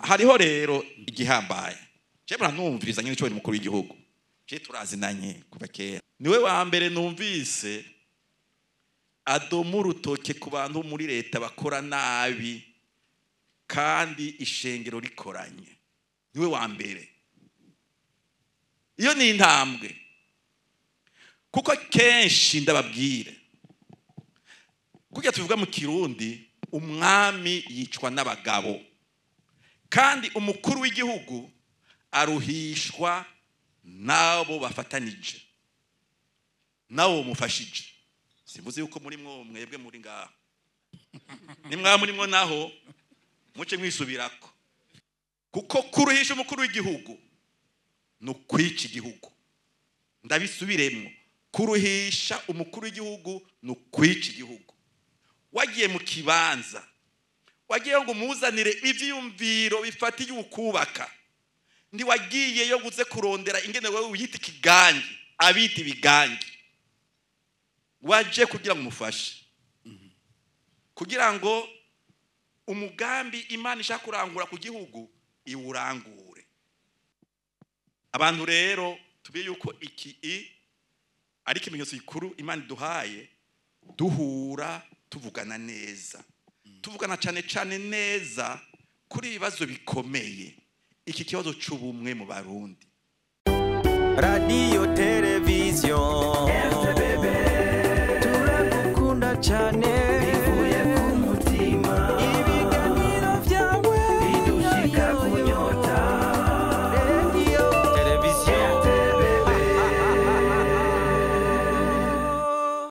hariho rero igihambaye cyebra numviriza nyine cyo mukuru w'igihugu je turazinanye kuva kera niwe wa mbere numvise adomura utoke ku bantu muri leta bakora nabi kandi ishengero rikoranye niwe wa mbere. Iyo ni intambwe kuko kenshi ndababwire kuko tuvuga mu Kirundi umwami yicwa n'abagabo kandi umukuru w'igihugu aruhishwa nabo bafatanije nawo mufashije. Simvuze yuko muri mwebwe muri ngaho nimwa muri mwo naho muce mwisubirako kuko kuruhisha umukuru w'igihugu no kwica igihugu. Ndabisubiremo, kuruhisha umukuru w'igihugu no kwica igihugu. Wagiye mu kibanza wagiye ngo muzanire ivyumviro bifatiye ukubaka ndi wagiye yo guze kurondera ingene wewe uyita ikigangi abita ibigangi waje kugira ngo mufashe kugira ngo umugambi Imana ishaka kurangura ku gihugu iwurangure. Abantu rero tubiye yuko iki ari ikimenyetso gikuru Imana duhaye duhura tuvugana neza tuvugana cyane neza kuri ibibazo bikomeye. Iki kibazo cy'ubumwe mu Barundi. Radio Television turakukunda cyane.